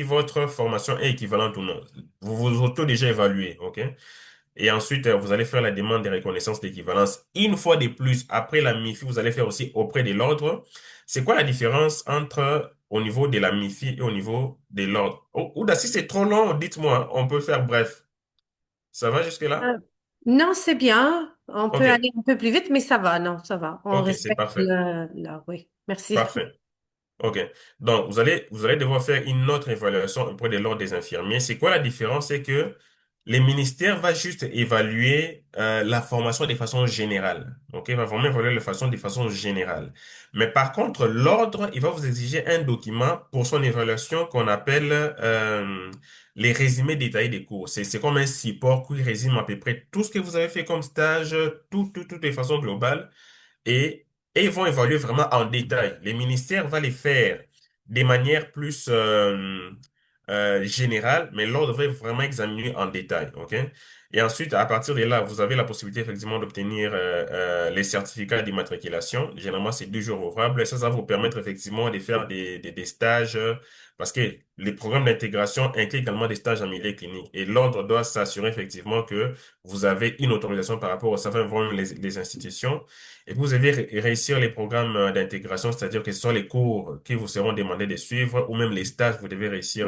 votre formation est équivalente ou non. Vous vous auto déjà évalué, OK? Et ensuite, vous allez faire la demande de reconnaissance d'équivalence. Une fois de plus, après la MIFI, vous allez faire aussi auprès de l'ordre. C'est quoi la différence entre au niveau de la MIFI et au niveau de l'ordre? Ouda, si c'est trop long, dites-moi, on peut faire bref. Ça va jusque-là? Euh, non, c'est bien. On peut OK, aller un peu plus vite, mais ça va. Non, ça va. On OK, c'est respecte parfait. oui. Merci. Parfait. OK. Donc, vous allez devoir faire une autre évaluation auprès de l'ordre des infirmiers. C'est quoi la différence? C'est que les ministères va juste évaluer la formation de façon générale. OK? Il va vraiment évaluer la façon de façon générale. Mais par contre, l'ordre, il va vous exiger un document pour son évaluation qu'on appelle les résumés détaillés des cours. C'est comme un support qui résume à peu près tout ce que vous avez fait comme stage, tout de façon globale et, et ils vont évaluer vraiment en détail. Les ministères vont les faire de manière plus générale, mais l'ordre va vraiment examiner en détail. OK? Et ensuite, à partir de là, vous avez la possibilité effectivement d'obtenir les certificats d'immatriculation. Généralement, c'est 2 jours ouvrables. Et ça va vous permettre effectivement de faire des stages parce que les programmes d'intégration incluent également des stages en milieu clinique. Et l'ordre doit s'assurer effectivement que vous avez une autorisation par rapport au certains vont les institutions et vous allez réussir les programmes d'intégration, c'est-à-dire que ce sont les cours qui vous seront demandés de suivre ou même les stages, vous devez réussir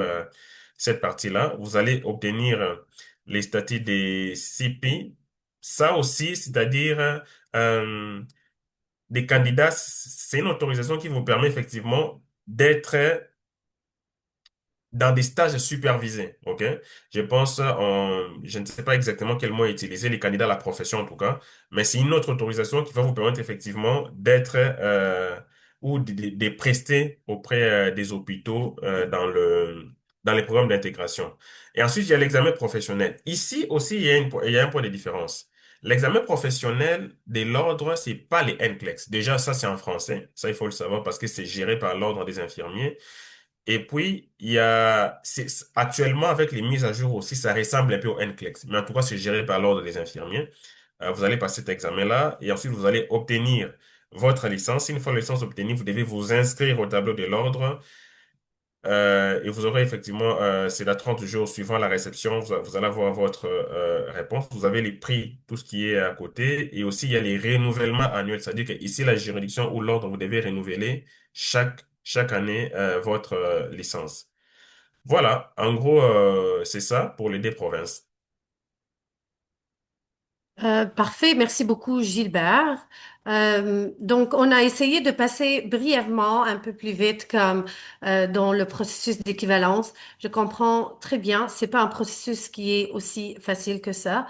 cette partie-là. Vous allez obtenir les statuts des CP. Ça aussi, c'est-à-dire des candidats, c'est une autorisation qui vous permet effectivement d'être dans des stages supervisés, OK? Je pense, je ne sais pas exactement quel mot utiliser, les candidats à la profession en tout cas, mais c'est une autre autorisation qui va vous permettre effectivement d'être ou de prester auprès des hôpitaux dans les programmes d'intégration. Et ensuite, il y a l'examen professionnel. Ici aussi, il y a un point de différence. L'examen professionnel de l'ordre, c'est pas les NCLEX. Déjà, ça, c'est en français. Ça, il faut le savoir parce que c'est géré par l'ordre des infirmiers. Et puis, actuellement, avec les mises à jour aussi, ça ressemble un peu au NCLEX. Mais en tout cas, c'est géré par l'ordre des infirmiers. Vous allez passer cet examen-là et ensuite, vous allez obtenir votre licence. Une fois la licence obtenue, vous devez vous inscrire au tableau de l'ordre et vous aurez effectivement, c'est là 30 jours suivant la réception, vous allez avoir votre réponse. Vous avez les prix, tout ce qui est à côté et aussi il y a les renouvellements annuels. C'est-à-dire que ici, la juridiction ou l'ordre, vous devez renouveler chaque année votre licence. Voilà, en gros, c'est ça pour les deux provinces. Parfait, merci beaucoup Gilbert. Donc, on a essayé de passer brièvement, un peu plus vite, comme dans le processus d'équivalence. Je comprends très bien, c'est pas un processus qui est aussi facile que ça.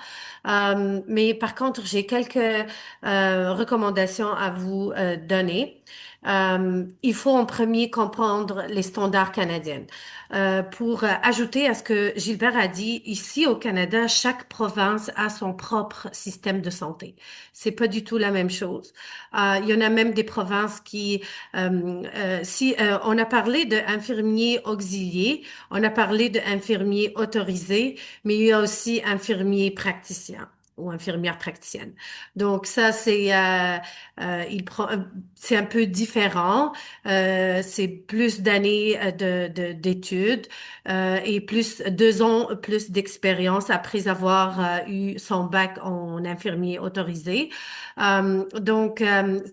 Mais par contre, j'ai quelques recommandations à vous donner. Il faut en premier comprendre les standards canadiens. Pour ajouter à ce que Gilbert a dit, ici au Canada, chaque province a son propre système de santé. C'est pas du tout la même chose. Il y en a même des provinces qui, si on a parlé d'infirmiers auxiliaires, on a parlé d'infirmiers autorisés, mais il y a aussi infirmiers praticiens ou infirmières praticiennes. Donc ça, il prend, c'est un peu différent. C'est plus d'années d'études et plus 2 ans plus d'expérience après avoir eu son bac en infirmier autorisé.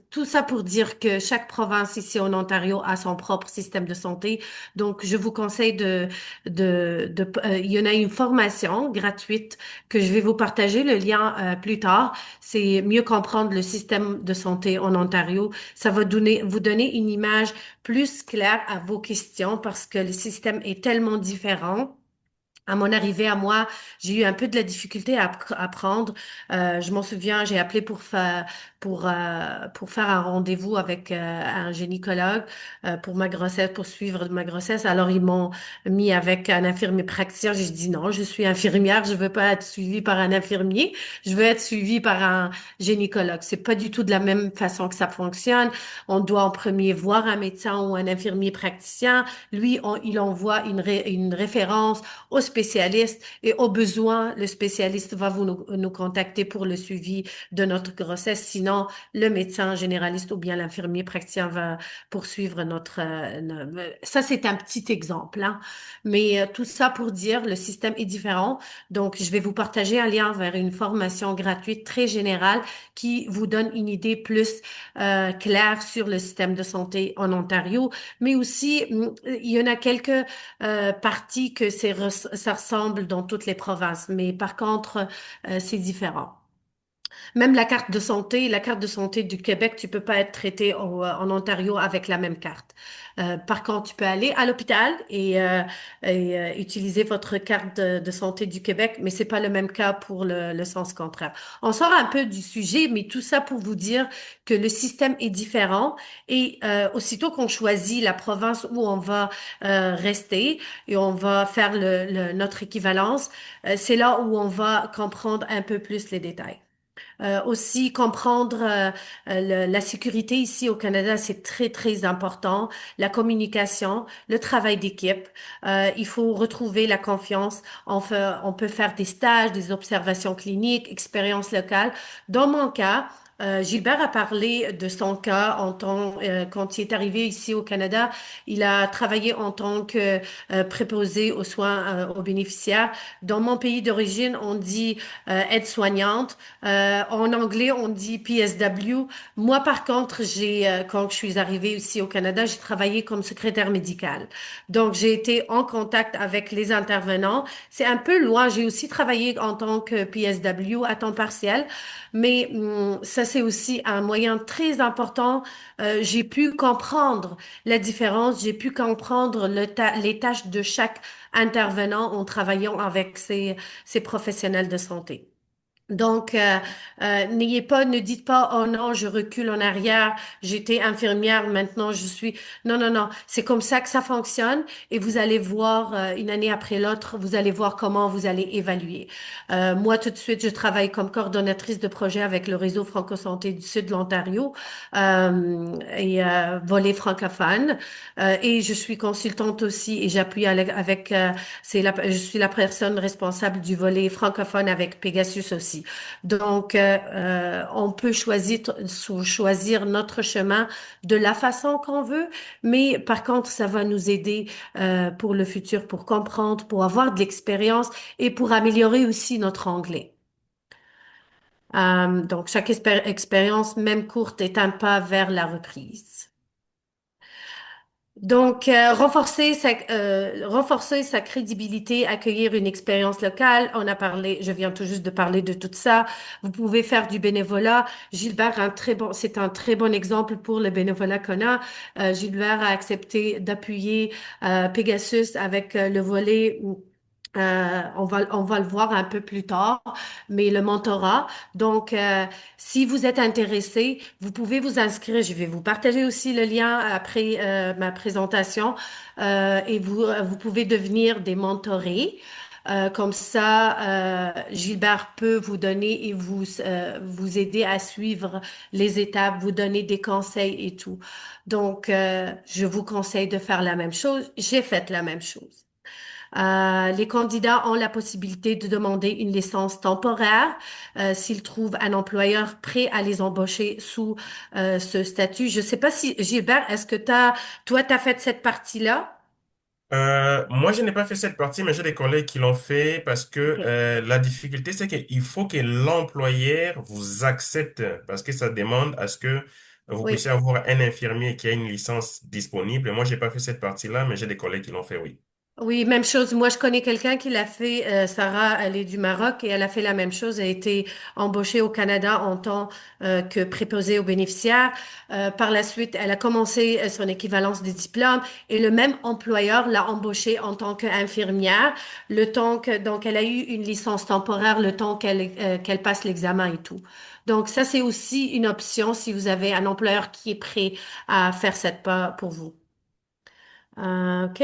Tout ça pour dire que chaque province ici en Ontario a son propre système de santé. Donc, je vous conseille il y en a une formation gratuite que je vais vous partager le lien plus tard. C'est mieux comprendre le système de santé en Ontario. Ça va vous donner une image plus claire à vos questions parce que le système est tellement différent. À mon arrivée à moi, j'ai eu un peu de la difficulté à apprendre. Je m'en souviens, j'ai appelé pour faire un rendez-vous avec un gynécologue pour ma grossesse, pour suivre ma grossesse. Alors ils m'ont mis avec un infirmier praticien. J'ai dit non, je suis infirmière, je veux pas être suivie par un infirmier, je veux être suivie par un gynécologue. C'est pas du tout de la même façon que ça fonctionne. On doit en premier voir un médecin ou un infirmier praticien. Lui, il envoie une référence au spécialiste et au besoin, le spécialiste va nous contacter pour le suivi de notre grossesse. Sinon, le médecin généraliste ou bien l'infirmier praticien va poursuivre ça, c'est un petit exemple, hein. Mais tout ça pour dire, le système est différent. Donc, je vais vous partager un lien vers une formation gratuite très générale qui vous donne une idée plus claire sur le système de santé en Ontario. Mais aussi, il y en a quelques parties que ça ressemble dans toutes les provinces. Mais par contre, c'est différent. Même la carte de santé du Québec, tu peux pas être traité en Ontario avec la même carte. Par contre, tu peux aller à l'hôpital et utiliser votre carte de santé du Québec, mais c'est pas le même cas pour le sens contraire. On sort un peu du sujet, mais tout ça pour vous dire que le système est différent et aussitôt qu'on choisit la province où on va rester et on va faire notre équivalence, c'est là où on va comprendre un peu plus les détails. Aussi comprendre la sécurité ici au Canada, c'est très, très important. La communication, le travail d'équipe. Il faut retrouver la confiance. On peut faire des stages, des observations cliniques, expériences locales. Dans mon cas, Gilbert a parlé de son cas quand il est arrivé ici au Canada. Il a travaillé en tant que préposé aux soins aux bénéficiaires. Dans mon pays d'origine, on dit aide-soignante. En anglais, on dit PSW. Moi, par contre, quand je suis arrivée ici au Canada, j'ai travaillé comme secrétaire médicale. Donc, j'ai été en contact avec les intervenants. C'est un peu loin. J'ai aussi travaillé en tant que PSW à temps partiel, mais ça, c'est aussi un moyen très important. J'ai pu comprendre la différence. J'ai pu comprendre les tâches de chaque intervenant en travaillant avec ces professionnels de santé. Donc, ne dites pas, oh non, je recule en arrière, j'étais infirmière, maintenant je suis... Non, non, non, c'est comme ça que ça fonctionne et vous allez voir, une année après l'autre, vous allez voir comment vous allez évaluer. Moi, tout de suite, je travaille comme coordonnatrice de projet avec le réseau Franco-Santé du Sud de l'Ontario volet francophone. Et je suis consultante aussi et j'appuie je suis la personne responsable du volet francophone avec Pegasus aussi. Donc, on peut choisir notre chemin de la façon qu'on veut, mais par contre, ça va nous aider pour le futur, pour comprendre, pour avoir de l'expérience et pour améliorer aussi notre anglais. Donc, chaque expérience, même courte, est un pas vers la reprise. Donc, renforcer sa crédibilité, accueillir une expérience locale. On a parlé, je viens tout juste de parler de tout ça. Vous pouvez faire du bénévolat. Gilbert, c'est un très bon exemple pour le bénévolat qu'on a. Gilbert a accepté d'appuyer Pegasus avec le volet. On va le voir un peu plus tard, mais le mentorat. Donc, si vous êtes intéressé, vous pouvez vous inscrire. Je vais vous partager aussi le lien après ma présentation et vous pouvez devenir des mentorés. Comme ça, Gilbert peut vous donner et vous aider à suivre les étapes, vous donner des conseils et tout. Donc, je vous conseille de faire la même chose. J'ai fait la même chose. Les candidats ont la possibilité de demander une licence temporaire s'ils trouvent un employeur prêt à les embaucher sous ce statut. Je ne sais pas si, Gilbert, toi, t'as fait cette partie-là? Moi, je n'ai pas fait cette partie, mais j'ai des collègues qui l'ont fait parce que OK. la difficulté, c'est qu'il faut que l'employeur vous accepte parce que ça demande à ce que vous Oui. puissiez avoir un infirmier qui a une licence disponible. Et moi, j'ai pas fait cette partie-là, mais j'ai des collègues qui l'ont fait, oui. Oui, même chose. Moi, je connais quelqu'un qui l'a fait. Sarah, elle est du Maroc et elle a fait la même chose. Elle a été embauchée au Canada en tant que préposée aux bénéficiaires. Par la suite, elle a commencé son équivalence des diplômes et le même employeur l'a embauchée en tant qu'infirmière. Donc, elle a eu une licence temporaire le temps qu'elle passe l'examen et tout. Donc, ça, c'est aussi une option si vous avez un employeur qui est prêt à faire cette part pour vous. OK.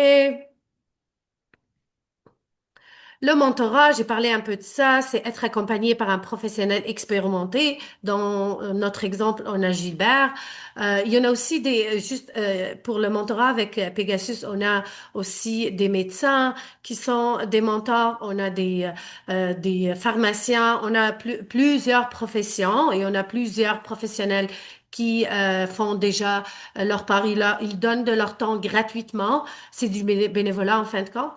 Le mentorat, j'ai parlé un peu de ça, c'est être accompagné par un professionnel expérimenté. Dans notre exemple, on a Gilbert. Il y en a aussi juste pour le mentorat avec Pegasus, on a aussi des médecins qui sont des mentors, on a des pharmaciens, on a plusieurs professions et on a plusieurs professionnels qui font déjà leur part. Ils donnent de leur temps gratuitement. C'est du bénévolat en fin de compte.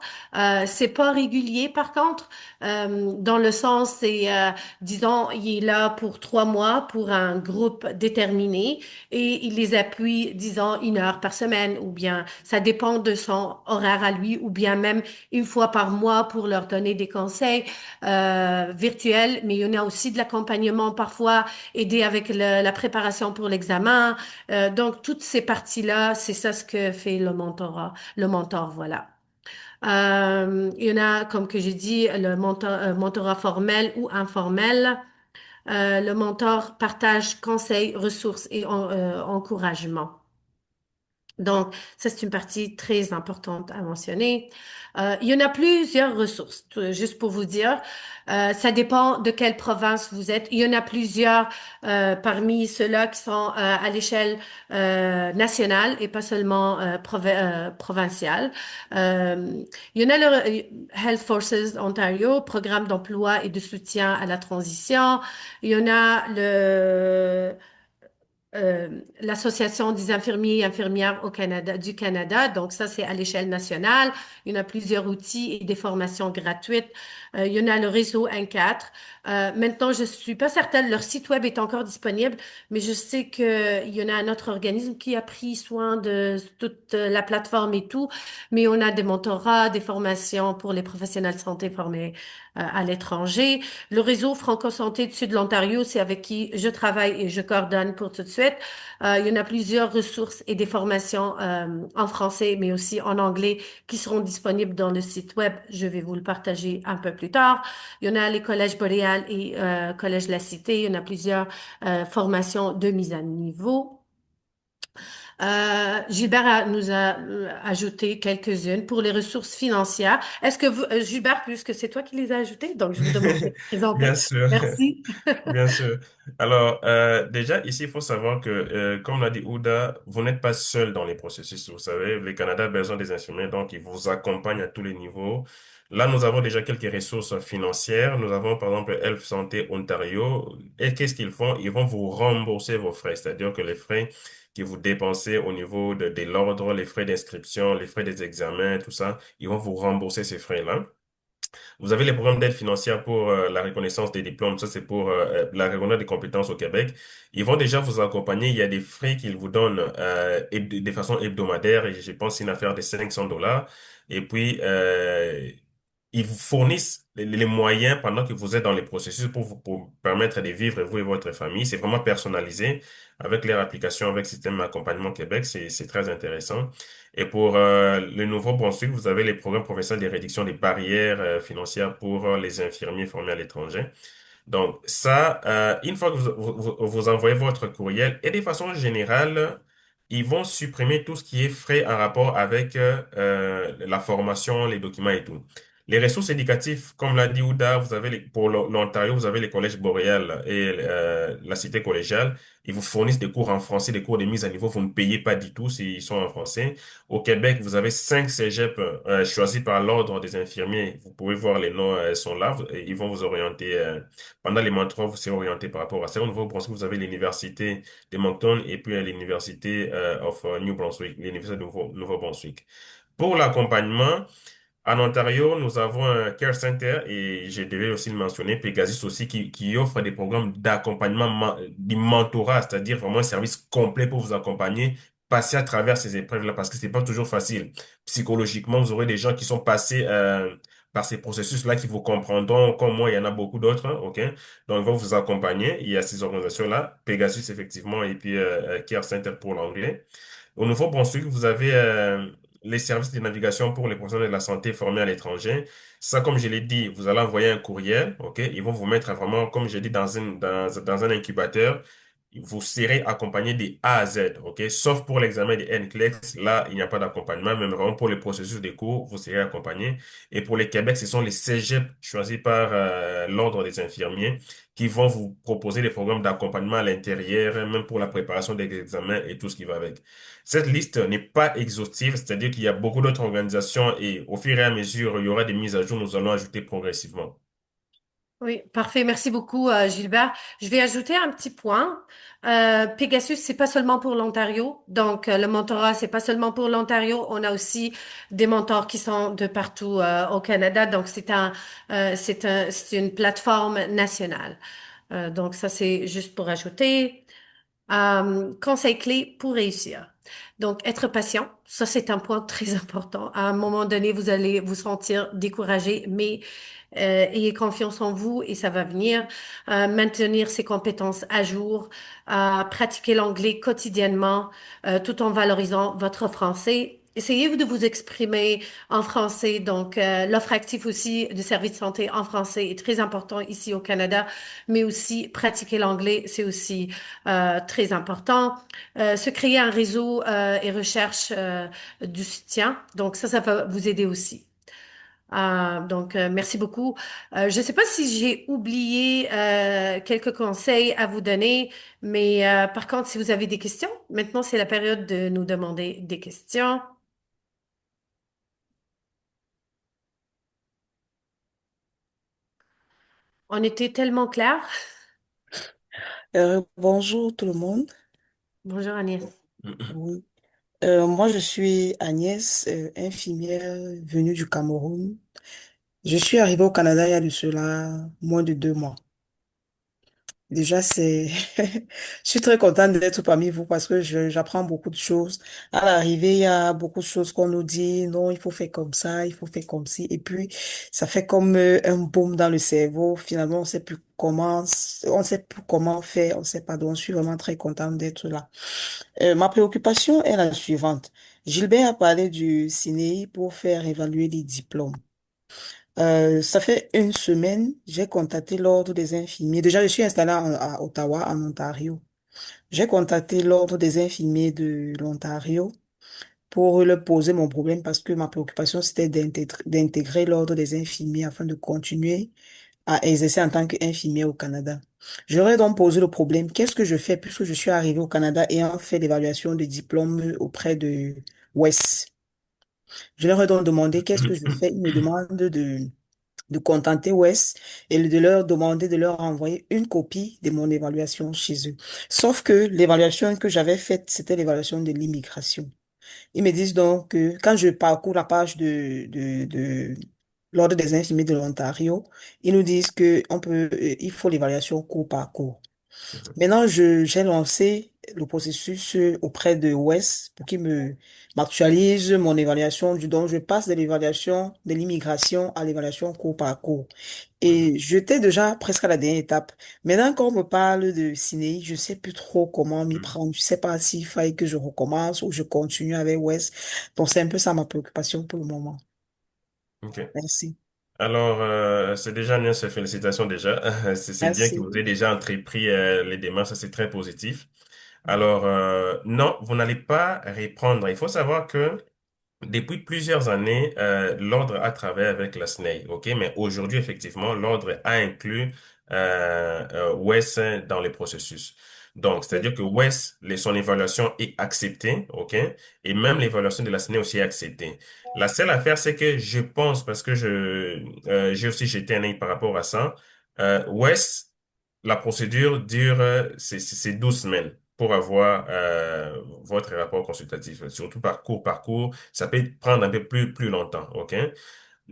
C'est pas régulier par contre, dans le sens c'est, disons, il est là pour 3 mois pour un groupe déterminé et il les appuie, disons, 1 heure par semaine ou bien ça dépend de son horaire à lui ou bien même une fois par mois pour leur donner des conseils virtuels. Mais il y en a aussi de l'accompagnement parfois, aider avec la préparation pour l'examen. Donc toutes ces parties-là, c'est ça ce que fait le mentorat, le mentor, voilà. Il y en a, comme que j'ai dit, le mentorat formel ou informel. Le mentor partage conseils, ressources et encouragement. Donc, ça, c'est une partie très importante à mentionner. Il y en a plusieurs ressources, juste pour vous dire. Ça dépend de quelle province vous êtes. Il y en a plusieurs parmi ceux-là qui sont à l'échelle nationale et pas seulement provinciale. Il y en a le Health Forces Ontario, programme d'emploi et de soutien à la transition. Il y en a l'Association des infirmiers et infirmières au Canada, du Canada. Donc, ça, c'est à l'échelle nationale. Il y en a plusieurs outils et des formations gratuites. Il y en a le réseau N4. Maintenant, je suis pas certaine, leur site web est encore disponible, mais je sais qu'il y en a un autre organisme qui a pris soin de toute la plateforme et tout. Mais on a des mentorats, des formations pour les professionnels de santé formés à l'étranger. Le réseau Franco-Santé du Sud de l'Ontario, c'est avec qui je travaille et je coordonne pour tout de suite. Il y en a plusieurs ressources et des formations en français, mais aussi en anglais qui seront disponibles dans le site web. Je vais vous le partager un peu plus tard. Il y en a les collèges Boréal et Collège La Cité. Il y en a plusieurs formations de mise à niveau. Gilbert nous a ajouté quelques-unes pour les ressources financières. Est-ce que vous, Gilbert, puisque c'est toi qui les as ajoutées, donc je vous demande de les Bien présenter. sûr, Merci. bien sûr. Alors, déjà, ici, il faut savoir que, comme l'a dit Ouda, vous n'êtes pas seul dans les processus. Vous savez, le Canada a besoin des infirmiers, donc ils vous accompagnent à tous les niveaux. Là, nous avons déjà quelques ressources financières. Nous avons, par exemple, Health Santé Ontario. Et qu'est-ce qu'ils font? Ils vont vous rembourser vos frais, c'est-à-dire que les frais que vous dépensez au niveau de l'ordre, les frais d'inscription, les frais des examens, tout ça, ils vont vous rembourser ces frais-là. Vous avez les programmes d'aide financière pour la reconnaissance des diplômes. Ça, c'est pour la reconnaissance des compétences au Québec. Ils vont déjà vous accompagner. Il y a des frais qu'ils vous donnent de façon hebdomadaire. Et je pense que c'est une affaire de 500 $. Et puis, ils vous fournissent les moyens pendant que vous êtes dans les processus pour permettre de vivre, vous et votre famille. C'est vraiment personnalisé avec leur application, avec le système Accompagnement Québec. C'est très intéressant. Et pour le Nouveau-Brunswick, vous avez les programmes professionnels de réduction des barrières financières pour les infirmiers formés à l'étranger. Donc ça, une fois que vous envoyez votre courriel, et de façon générale, ils vont supprimer tout ce qui est frais en rapport avec la formation, les documents et tout. Les ressources éducatives, comme l'a dit Ouda, vous avez pour l'Ontario, vous avez les collèges Boréal et la cité collégiale. Ils vous fournissent des cours en français, des cours de mise à niveau. Vous ne payez pas du tout s'ils sont en français. Au Québec, vous avez 5 cégeps choisis par l'Ordre des infirmiers. Vous pouvez voir les noms, sont là. Et ils vont vous orienter. Pendant les mentorats, vous serez orienté par rapport à ça. Au Nouveau-Brunswick, vous avez l'Université de Moncton et puis l'Université of New Brunswick, l'Université de Nouveau-Brunswick. Pour l'accompagnement, en Ontario, nous avons un Care Center et je devais aussi le mentionner, Pegasus aussi, qui offre des programmes d'accompagnement, du mentorat, c'est-à-dire vraiment un service complet pour vous accompagner, passer à travers ces épreuves-là, parce que c'est pas toujours facile. Psychologiquement, vous aurez des gens qui sont passés par ces processus-là qui vous comprendront, comme moi, il y en a beaucoup d'autres, hein, OK? Donc, ils vont vous accompagner. Il y a ces organisations-là, Pegasus, effectivement, et puis Care Center pour l'anglais. Au Nouveau-Brunswick, vous avez les services de navigation pour les professionnels de la santé formés à l'étranger. Ça, comme je l'ai dit, vous allez envoyer un courriel, OK? Ils vont vous mettre vraiment, comme j'ai dit, dans un incubateur. vous serez accompagné de A à Z, OK? Sauf pour l'examen des NCLEX, là, il n'y a pas d'accompagnement, mais vraiment pour le processus des cours, vous serez accompagné. Et pour les Québec, ce sont les cégeps choisis par l'Ordre des infirmiers qui vont vous proposer des programmes d'accompagnement à l'intérieur, même pour la préparation des examens et tout ce qui va avec. Cette liste n'est pas exhaustive, c'est-à-dire qu'il y a beaucoup d'autres organisations et au fur et à mesure, il y aura des mises à jour, nous allons ajouter progressivement. Oui, parfait. Merci beaucoup, Gilbert. Je vais ajouter un petit point. Pegasus, c'est pas seulement pour l'Ontario. Donc, le mentorat, c'est pas seulement pour l'Ontario. On a aussi des mentors qui sont de partout, au Canada. Donc, c'est une plateforme nationale. Donc, ça, c'est juste pour ajouter. Conseil clé pour réussir. Donc, être patient, ça c'est un point très important. À un moment donné, vous allez vous sentir découragé, mais ayez confiance en vous et ça va venir. Maintenir ses compétences à jour, pratiquer l'anglais quotidiennement, tout en valorisant votre français. Essayez de vous exprimer en français. Donc, l'offre active aussi du service de santé en français est très important ici au Canada, mais aussi pratiquer l'anglais, c'est aussi très important. Se créer un réseau et recherche du soutien. Donc ça va vous aider aussi. Merci beaucoup. Je ne sais pas si j'ai oublié quelques conseils à vous donner, mais par contre, si vous avez des questions, maintenant c'est la période de nous demander des questions. On était tellement clair. Bonjour tout le monde. Bonjour Agnès. Oui. Moi, je suis Agnès, infirmière venue du Cameroun. Je suis arrivée au Canada il y a de cela moins de 2 mois. Déjà, je suis très contente d'être parmi vous parce que j'apprends beaucoup de choses. À l'arrivée, il y a beaucoup de choses qu'on nous dit, non, il faut faire comme ça, il faut faire comme ci. Et puis, ça fait comme un boom dans le cerveau. Finalement, on sait plus comment faire, on sait pas. Donc, je suis vraiment très contente d'être là. Ma préoccupation est la suivante. Gilbert a parlé du CNEI pour faire évaluer les diplômes. Ça fait une semaine, j'ai contacté l'Ordre des infirmiers. Déjà, je suis installée à Ottawa, en Ontario. J'ai contacté l'Ordre des infirmiers de l'Ontario pour leur poser mon problème parce que ma préoccupation, c'était d'intégrer l'Ordre des infirmiers afin de continuer à exercer en tant qu'infirmière au Canada. J'aurais donc posé le problème, qu'est-ce que je fais puisque je suis arrivée au Canada ayant fait l'évaluation de diplôme auprès de WES. Je leur ai donc demandé qu'est-ce que je fais. Ils me demandent de contacter WES et de leur demander de leur envoyer une copie de mon évaluation chez eux. Sauf que l'évaluation que j'avais faite, c'était l'évaluation de l'immigration. Ils me disent donc que quand je parcours la page de l'Ordre des infirmiers de l'Ontario, ils nous disent que il faut l'évaluation cours par cours. Maintenant, j'ai lancé le processus auprès de WES pour qu'il m'actualise mon évaluation donc je passe de l'évaluation de l'immigration à l'évaluation cours par cours. Et j'étais déjà presque à la dernière étape. Maintenant, quand on me parle de ciné, je sais plus trop comment m'y prendre. Je sais pas s'il faille que je recommence ou je continue avec WES. Donc, c'est un peu ça ma préoccupation pour le moment. OK. Merci. Alors, c'est déjà bien, félicitations déjà. C'est bien que vous Merci. ayez déjà entrepris les démarches, ça c'est très positif. Alors, non, vous n'allez pas répondre. Il faut savoir que depuis plusieurs années, l'ordre a travaillé avec la SNEI, ok? Mais aujourd'hui, effectivement, l'ordre a inclus WES dans les processus. Donc, c'est-à-dire que WES, son évaluation est acceptée, ok? Et même l'évaluation de la SNEI aussi est acceptée. La seule affaire, c'est que je pense, parce que j'ai aussi jeté un œil par rapport à ça, WES, la procédure dure, c'est 12 semaines pour avoir votre rapport consultatif, surtout par cours, ça peut prendre un peu plus longtemps, OK?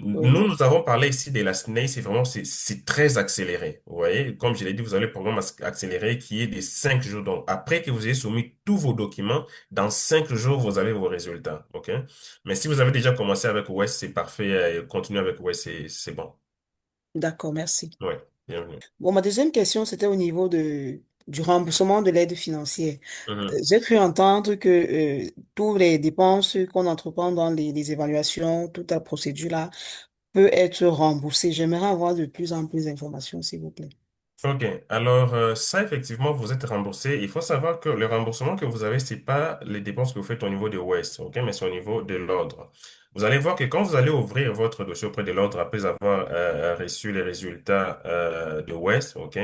Oui. Nous avons parlé ici de la SNEI, c'est très accéléré, vous voyez? Comme je l'ai dit, vous avez le programme accéléré qui est de 5 jours. Donc, après que vous ayez soumis tous vos documents, dans 5 jours, vous avez vos résultats, OK? Mais si vous avez déjà commencé avec WES, c'est parfait, continuez avec WES, c'est bon. D'accord, merci. Oui, bienvenue. Bon, ma deuxième question, c'était au niveau du remboursement de l'aide financière. Mhm. J'ai cru entendre que toutes les dépenses qu'on entreprend dans les évaluations, toute la procédure-là peut être remboursée. J'aimerais avoir de plus en plus d'informations, s'il vous plaît. Ok, alors ça effectivement vous êtes remboursé. Il faut savoir que le remboursement que vous avez, c'est pas les dépenses que vous faites au niveau de West, ok, mais c'est au niveau de l'ordre. Vous allez voir que quand vous allez ouvrir votre dossier auprès de l'ordre après avoir reçu les résultats de West, ok,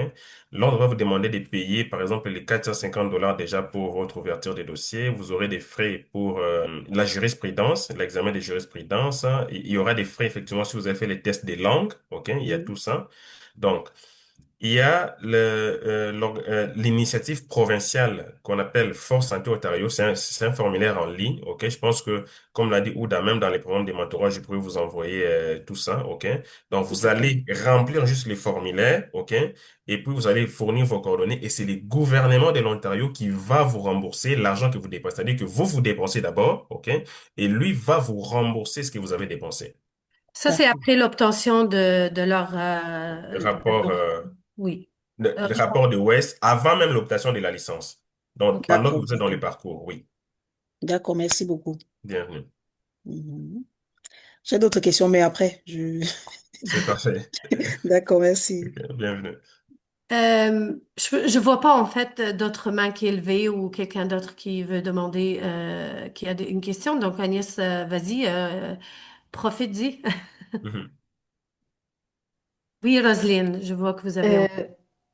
l'ordre va vous demander de payer par exemple les $450 déjà pour votre ouverture des dossiers. Vous aurez des frais pour la jurisprudence, l'examen de jurisprudence. Il y aura des frais effectivement si vous avez fait les tests des langues, ok, il y a Mhm. tout ça. Donc il y a l'initiative provinciale qu'on appelle Force Santé Ontario. C'est un formulaire en ligne, OK? Je pense que, comme l'a dit Ouda, même dans les programmes de mentorat, je pourrais vous envoyer tout ça, OK? Donc, vous D'accord. allez remplir juste les formulaires, OK? Et puis, vous allez fournir vos coordonnées et c'est le gouvernement de l'Ontario qui va vous rembourser l'argent que vous dépensez. C'est-à-dire que vous dépensez d'abord, OK? Et lui va vous rembourser ce que vous avez dépensé. Ça, c'est D'accord. après l'obtention de leur... Le rapport, oui. le rapport de West avant même l'obtention de la licence. Donc, OK. pendant que D'accord, vous êtes dans le d'accord. parcours, oui. D'accord, merci beaucoup. Bienvenue. Mhm. J'ai d'autres questions, mais après, C'est parfait. D'accord, merci. Ok, bienvenue. Je vois pas en fait d'autres mains qui est levée ou quelqu'un d'autre qui veut demander, qui a une question. Donc Agnès, vas-y, profite-y. Mhm. Oui, Roselyne, je vois que vous avez... Euh,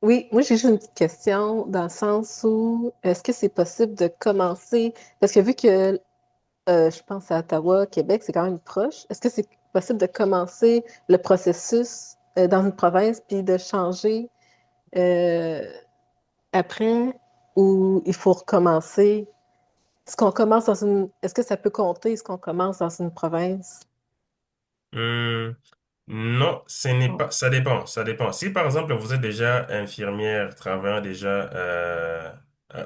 oui, moi j'ai juste une petite question dans le sens où est-ce que c'est possible de commencer, parce que vu que je pense à Ottawa, Québec, c'est quand même proche, est-ce que c'est possible de commencer le processus dans une province puis de changer euh, après ou il faut recommencer? Est-ce que ça peut compter ce qu'on commence dans une province? Hum, non, ce n'est Non. pas. Ça dépend. Ça dépend. Si par exemple vous êtes déjà infirmière, travaillant déjà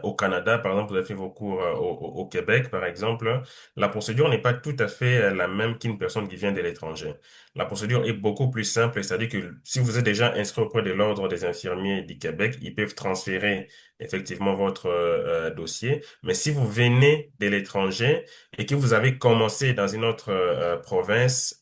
au Canada, par exemple, vous avez fait vos cours au Québec, par exemple, la procédure n'est pas tout à fait la même qu'une personne qui vient de l'étranger. La procédure est beaucoup plus simple, c'est-à-dire que si vous êtes déjà inscrit auprès de l'Ordre des infirmiers du Québec, ils peuvent transférer effectivement votre dossier. Mais si vous venez de l'étranger et que vous avez commencé dans une autre province,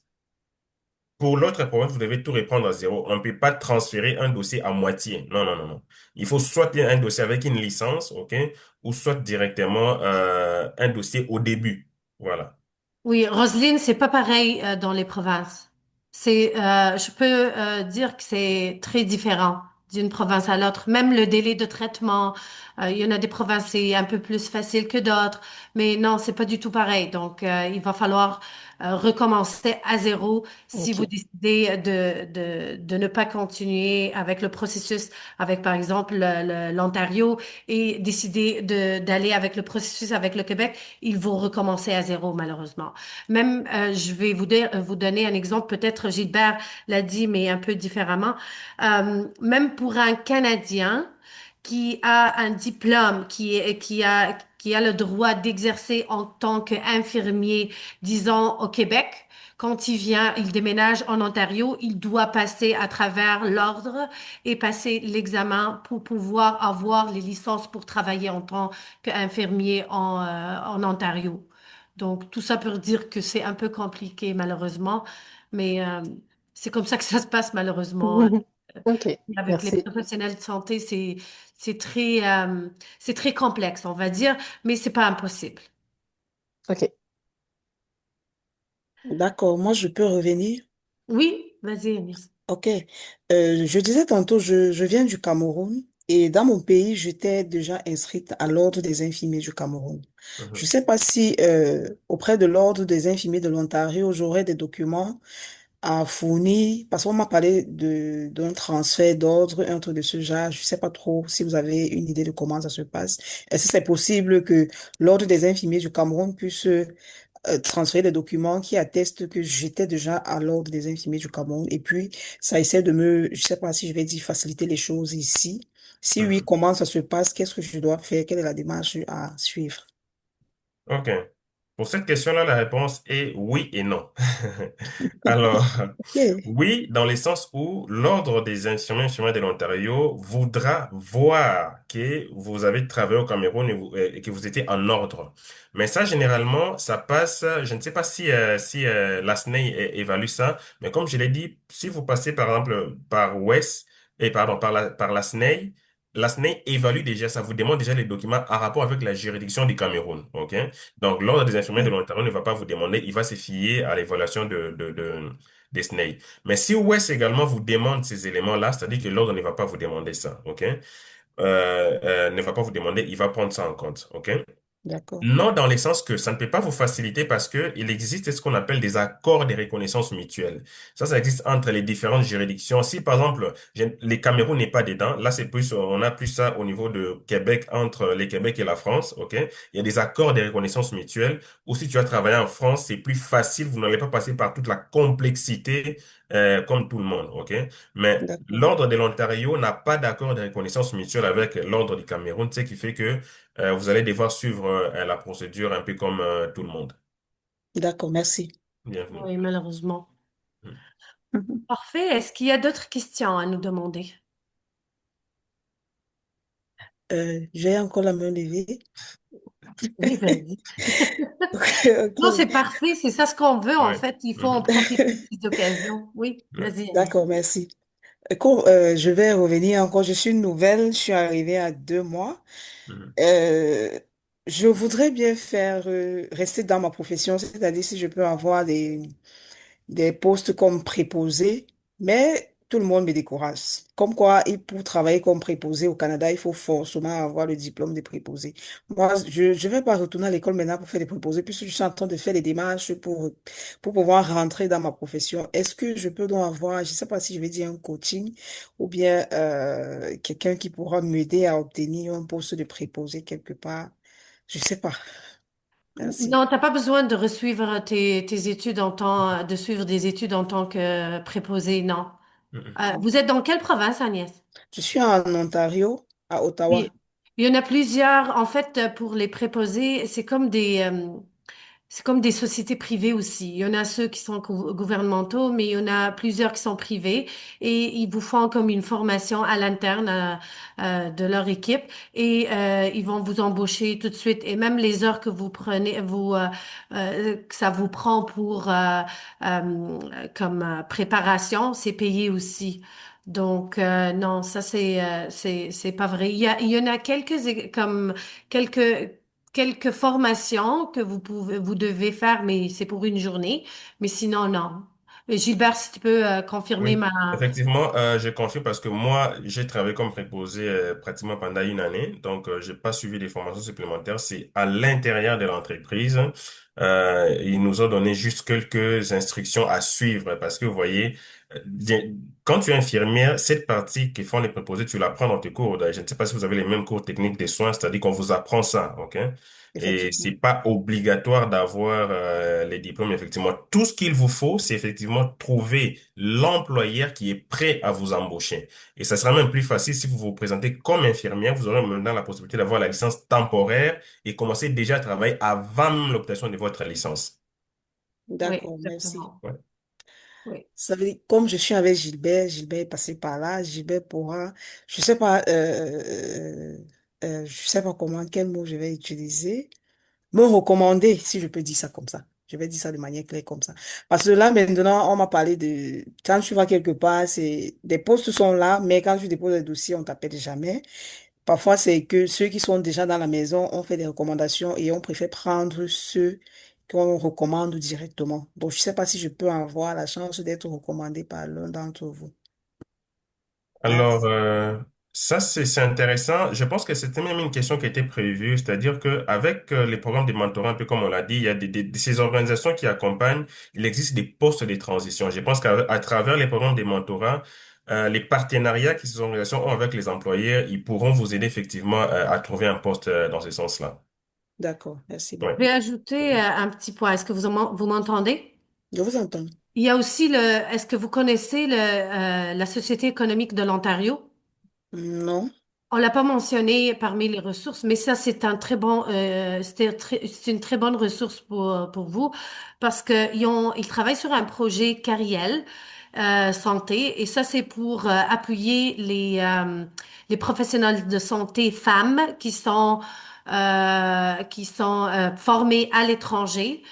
pour l'autre province, vous devez tout reprendre à zéro. On ne peut pas transférer un dossier à moitié. Non, non, non, non. Il faut soit bien un dossier avec une licence, OK, ou soit directement un dossier au début. Voilà. Oui, Roselyne, c'est pas pareil dans les provinces. Je peux dire que c'est très différent d'une province à l'autre. Même le délai de traitement, il y en a des provinces c'est un peu plus facile que d'autres, mais non, c'est pas du tout pareil. Donc, il va falloir recommencer à zéro si vous OK. décidez de ne pas continuer avec le processus, avec par exemple l'Ontario et décider d'aller avec le processus avec le Québec. Ils vont recommencer à zéro, malheureusement. Même, je vais vous donner un exemple, peut-être Gilbert l'a dit, mais un peu différemment. Même pour un Canadien qui a un diplôme, qui a le droit d'exercer en tant qu'infirmier, disons, au Québec, quand il vient, il déménage en Ontario, il doit passer à travers l'ordre et passer l'examen pour pouvoir avoir les licences pour travailler en tant qu'infirmier en Ontario. Donc, tout ça pour dire que c'est un peu compliqué, malheureusement, mais c'est comme ça que ça se passe, malheureusement. OK. Avec les Merci. professionnels de santé, c'est c'est très complexe, on va dire, mais c'est pas impossible. OK. D'accord, moi je peux revenir. Oui, vas-y, Agnès. Ok. Je disais tantôt, je viens du Cameroun et dans mon pays, j'étais déjà inscrite à l'Ordre des infirmiers du Cameroun. Je ne Mhm. sais pas si auprès de l'Ordre des infirmiers de l'Ontario, j'aurais des documents à fournir parce qu'on m'a parlé d'un transfert d'ordre, un truc de ce genre. Je ne sais pas trop si vous avez une idée de comment ça se passe. Est-ce que c'est possible que l'Ordre des infirmiers du Cameroun puisse transférer des documents qui attestent que j'étais déjà à l'ordre des infirmiers du Cameroun. Et puis, ça essaie de je sais pas si je vais dire faciliter les choses ici. Si oui, Mhm. comment ça se passe? Qu'est-ce que je dois faire? Quelle est la démarche à suivre? OK. Pour cette question-là, la réponse est oui et non. Alors, Ok, oui, dans le sens où l'Ordre des infirmiers et infirmières de l'Ontario voudra voir que vous avez travaillé au Cameroun et que vous étiez en ordre. Mais ça, généralement, ça passe, je ne sais pas si la SNEI évalue ça, mais comme je l'ai dit, si vous passez par exemple par West et pardon, par la SNEI. La SNEI évalue déjà, ça vous demande déjà les documents en rapport avec la juridiction du Cameroun, OK? Donc, l'Ordre des infirmiers de Mm. l'Ontario ne va pas vous demander, il va se fier à l'évaluation des SNEI. Mais si OES également vous demande ces éléments-là, c'est-à-dire que l'Ordre ne va pas vous demander ça, OK? Ne va pas vous demander, il va prendre ça en compte, OK? D'accord, Non, dans le sens que ça ne peut pas vous faciliter parce que il existe ce qu'on appelle des accords de reconnaissance mutuelle. Ça existe entre les différentes juridictions. Si, par exemple, les Cameroun n'est pas dedans, là, c'est plus, on a plus ça au niveau de Québec, entre les Québec et la France, OK? Il y a des accords de reconnaissance mutuelle où si tu as travaillé en France, c'est plus facile, vous n'allez pas passer par toute la complexité, comme tout le monde, OK? Mais d'accord, l'Ordre de l'Ontario n'a pas d'accord de reconnaissance mutuelle avec l'Ordre du Cameroun, ce qui fait que vous allez devoir suivre la procédure un peu comme tout le monde. d'accord, merci. Bienvenue. Oui, malheureusement. Mm. Mhm. Parfait. Est-ce qu'il y a d'autres questions à nous demander? J'ai encore la main levée. Oui, vas-y. Ok, Non, ok. c'est parfait. C'est ça ce qu'on veut, en Ouais. fait. Il faut en Mhm. profiter de ces occasions. Oui, Ouais. vas-y, Agnès. D'accord, merci. Je vais revenir encore. Je suis nouvelle, je suis arrivée à 2 mois. Mhm. Euh, je voudrais bien faire rester dans ma profession, c'est-à-dire si je peux avoir des postes comme préposé, mais tout le monde me décourage. Comme quoi, et pour travailler comme préposé au Canada, il faut forcément avoir le diplôme de préposé. Moi, je vais pas retourner à l'école maintenant pour faire des préposés, puisque je suis en train de faire les démarches pour pouvoir rentrer dans ma profession. Est-ce que je peux donc avoir, je sais pas si je vais dire un coaching ou bien quelqu'un qui pourra m'aider à obtenir un poste de préposé quelque part? Je sais pas. Merci. Non, t'as pas besoin de resuivre tes études de suivre des études en tant que préposé, non. Mhm. Vous êtes dans quelle province, Agnès? Je suis en Ontario, à Ottawa. Oui. Il y en a plusieurs. En fait, pour les préposés, c'est comme des sociétés privées aussi. Il y en a ceux qui sont gouvernementaux, mais il y en a plusieurs qui sont privés et ils vous font comme une formation à l'interne de leur équipe et ils vont vous embaucher tout de suite. Et même les heures que vous prenez, que ça vous prend pour comme préparation, c'est payé aussi. Donc non, ça c'est pas vrai. Il y en a quelques quelques formations que vous devez faire, mais c'est pour une journée. Mais sinon, non. Gilbert, si tu peux confirmer Oui, ma... effectivement, je confirme parce que moi, j'ai travaillé comme préposé pratiquement pendant une année, donc j'ai pas suivi des formations supplémentaires. C'est à l'intérieur de l'entreprise. Ils nous ont donné juste quelques instructions à suivre parce que vous voyez, quand tu es infirmière, cette partie qui font les préposés, tu l'apprends dans tes cours. Je ne sais pas si vous avez les mêmes cours techniques des soins, c'est-à-dire qu'on vous apprend ça, ok? Et c'est Effectivement. pas obligatoire d'avoir les diplômes, effectivement. Tout ce qu'il vous faut, c'est effectivement trouver l'employeur qui est prêt à vous embaucher. Et ça sera même plus facile si vous vous présentez comme infirmière. Vous aurez maintenant la possibilité d'avoir la licence temporaire et commencer déjà à travailler avant même l'obtention de votre licence. Oui, D'accord, merci. exactement. Ouais. Oui. Ça veut dire, comme je suis avec Gilbert, Gilbert est passé par là, Gilbert pourra, je sais pas, je sais pas comment, quel mot je vais utiliser, me recommander, si je peux dire ça comme ça. Je vais dire ça de manière claire comme ça. Parce que là, maintenant, on m'a parlé de, quand tu vas quelque part, c'est, des postes sont là, mais quand tu déposes le dossier, on t'appelle jamais. Parfois, c'est que ceux qui sont déjà dans la maison ont fait des recommandations et on préfère prendre ceux qu'on recommande directement. Donc, je ne sais pas si je peux avoir la chance d'être recommandé par l'un d'entre vous. Alors, Merci. ça, c'est intéressant. Je pense que c'était même une question qui était prévue, c'est-à-dire que avec les programmes de mentorat, un peu comme on l'a dit, il y a ces organisations qui accompagnent, il existe des postes de transition. Je pense qu'à travers les programmes de mentorat, les partenariats que ces organisations ont avec les employeurs, ils pourront vous aider effectivement à trouver un poste dans ce sens-là. D'accord. Merci Ouais. Je vais beaucoup. ajouter un petit point. Est-ce que vous m'entendez? Je vous entends. Il y a aussi est-ce que vous connaissez la Société économique de l'Ontario? Non. On l'a pas mentionné parmi les ressources, mais ça, c'est un très bon, c'est une très bonne ressource pour vous parce que ils travaillent sur un projet Cariel santé et ça, c'est pour appuyer les professionnels de santé femmes qui sont formés à l'étranger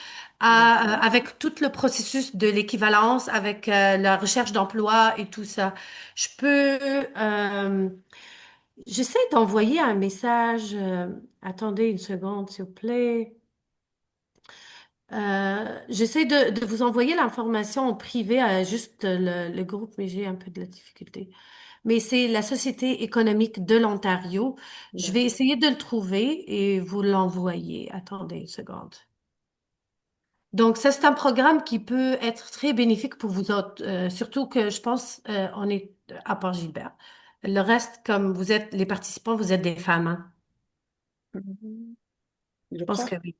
D'accord. avec tout le processus de l'équivalence, avec la recherche d'emploi et tout ça. Je peux, j'essaie d'envoyer un message. Attendez une seconde, s'il vous plaît. J'essaie de vous envoyer l'information en privé à juste le groupe, mais j'ai un peu de la difficulté. Mais c'est la Société économique de l'Ontario. Je vais D'accord. essayer de le trouver et vous l'envoyer. Attendez une seconde. Donc, ça, c'est un programme qui peut être très bénéfique pour vous autres, surtout que je pense, on est à part Gilbert. Le reste, comme vous êtes les participants, vous êtes des femmes, hein. Mhm. Je Je pense crois. que oui.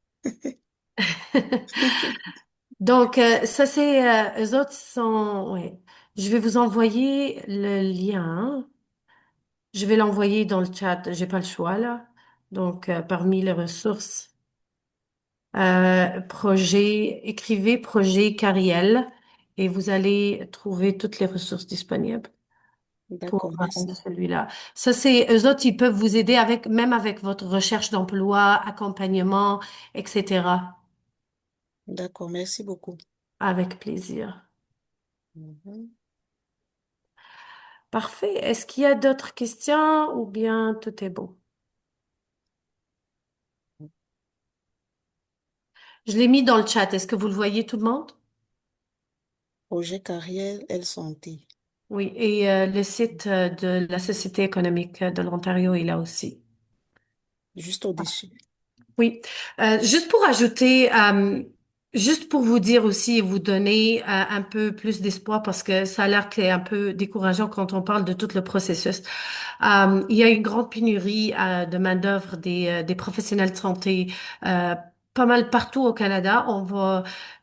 Donc, ça, c'est, eux autres sont, ouais. Je vais vous envoyer le lien. Je vais l'envoyer dans le chat. J'ai pas le choix, là. Donc, parmi les ressources, projet, écrivez projet Cariel et vous allez trouver toutes les ressources disponibles pour D'accord, merci. celui-là. Ça, c'est, eux autres, ils peuvent vous aider avec, même avec votre recherche d'emploi, accompagnement, etc. D'accord, merci beaucoup. Avec plaisir. Mhm. Parfait. Est-ce qu'il y a d'autres questions ou bien tout est bon? Je l'ai mis dans le chat. Est-ce que vous le voyez, tout le monde? Projet carrière, elle santé. Oui. Et le site de la Société économique de l'Ontario est là aussi. Juste au-dessus. Oui, juste pour ajouter, juste pour vous dire aussi et vous donner un peu plus d'espoir parce que ça a l'air que c'est un peu décourageant quand on parle de tout le processus. Il y a une grande pénurie de main-d'œuvre des professionnels de santé. euh, Pas mal partout au Canada.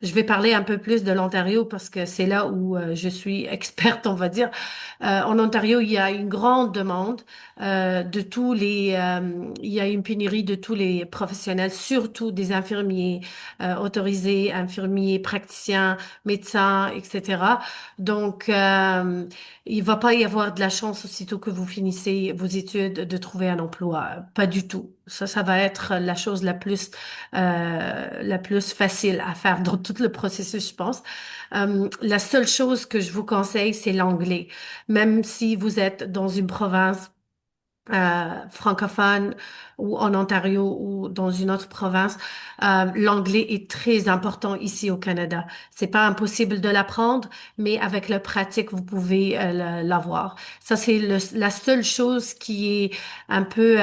Je vais parler un peu plus de l'Ontario parce que c'est là où je suis experte, on va dire. En Ontario, il y a une grande demande il y a une pénurie de tous les professionnels, surtout des infirmiers autorisés, infirmiers, praticiens, médecins, etc. Donc, il va pas y avoir de la chance aussitôt que vous finissez vos études de trouver un emploi. Pas du tout. Ça va être la plus facile à faire dans tout le processus, je pense. La seule chose que je vous conseille, c'est l'anglais. Même si vous êtes dans une province francophone ou en Ontario ou dans une autre province, l'anglais est très important ici au Canada. C'est pas impossible de l'apprendre, mais avec la pratique, vous pouvez l'avoir. Ça, c'est la seule chose qui est un peu,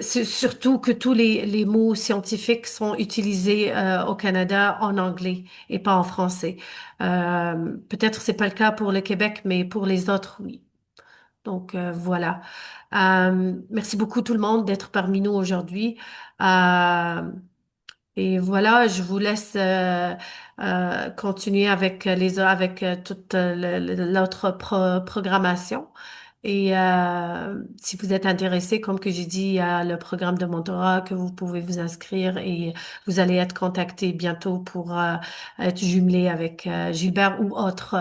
c'est surtout que tous les mots scientifiques sont utilisés au Canada en anglais et pas en français. Peut-être c'est pas le cas pour le Québec, mais pour les autres, oui. Donc voilà. Merci beaucoup tout le monde d'être parmi nous aujourd'hui. Euh, et voilà, je vous laisse continuer avec toute l'autre programmation. Et si vous êtes intéressé, comme que j'ai dit, il y a le programme de mentorat que vous pouvez vous inscrire et vous allez être contacté bientôt pour être jumelé avec Gilbert ou autre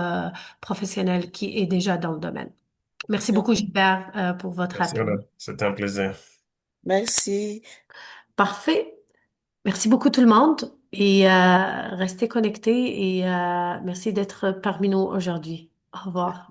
professionnel qui est déjà dans le domaine. Merci beaucoup, D'accord. Gilbert, pour votre Merci, appui. Ola. C'était un plaisir. Merci. Parfait. Merci beaucoup tout le monde et restez connectés et merci d'être parmi nous aujourd'hui. Au revoir.